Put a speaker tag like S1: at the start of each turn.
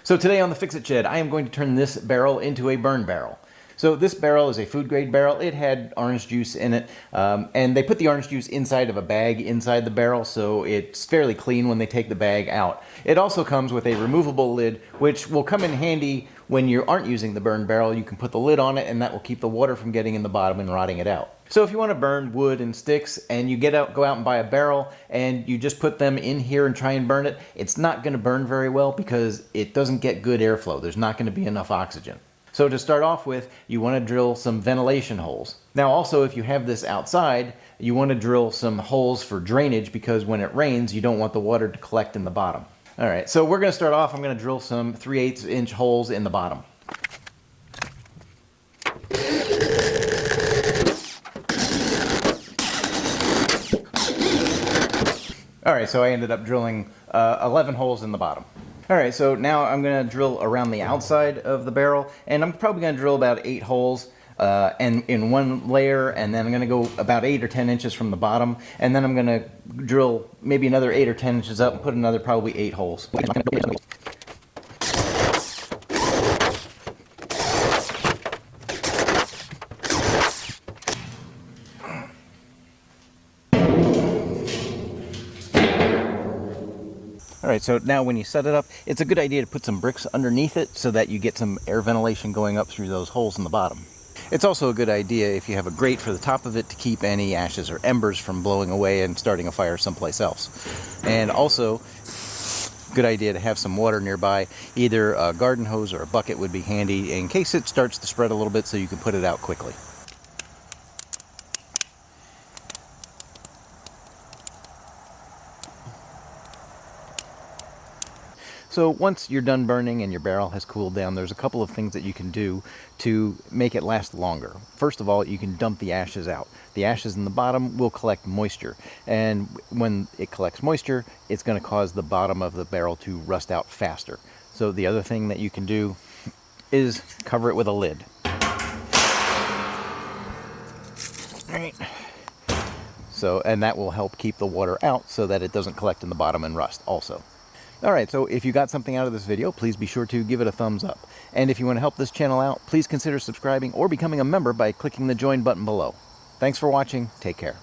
S1: So today on the Fixit Shed, I am going to turn this barrel into a burn barrel. So this barrel is a food grade barrel. It had orange juice in it, and they put the orange juice inside of a bag inside the barrel, so it's fairly clean when they take the bag out. It also comes with a removable lid, which will come in handy when you aren't using the burn barrel. You can put the lid on it, and that will keep the water from getting in the bottom and rotting it out. So if you want to burn wood and sticks and you go out and buy a barrel and you just put them in here and try and burn it, it's not going to burn very well because it doesn't get good airflow. There's not going to be enough oxygen. So to start off with, you want to drill some ventilation holes. Now also, if you have this outside, you want to drill some holes for drainage because when it rains, you don't want the water to collect in the bottom. All right, so we're going to start off. I'm going to drill some 3/8 inch holes in the bottom. All right, so I ended up drilling 11 holes in the bottom. All right, so now I'm going to drill around the outside of the barrel, and I'm probably going to drill about 8 holes and in one layer, and then I'm going to go about 8 or 10 inches from the bottom, and then I'm going to drill maybe another 8 or 10 inches up and put another probably 8 holes. Alright, so now when you set it up, it's a good idea to put some bricks underneath it so that you get some air ventilation going up through those holes in the bottom. It's also a good idea if you have a grate for the top of it to keep any ashes or embers from blowing away and starting a fire someplace else. And also, good idea to have some water nearby. Either a garden hose or a bucket would be handy in case it starts to spread a little bit so you can put it out quickly. So once you're done burning and your barrel has cooled down, there's a couple of things that you can do to make it last longer. First of all, you can dump the ashes out. The ashes in the bottom will collect moisture, and when it collects moisture, it's going to cause the bottom of the barrel to rust out faster. So the other thing that you can do is cover it with a lid. All right. So, and that will help keep the water out so that it doesn't collect in the bottom and rust also. Alright, so if you got something out of this video, please be sure to give it a thumbs up. And if you want to help this channel out, please consider subscribing or becoming a member by clicking the join button below. Thanks for watching. Take care.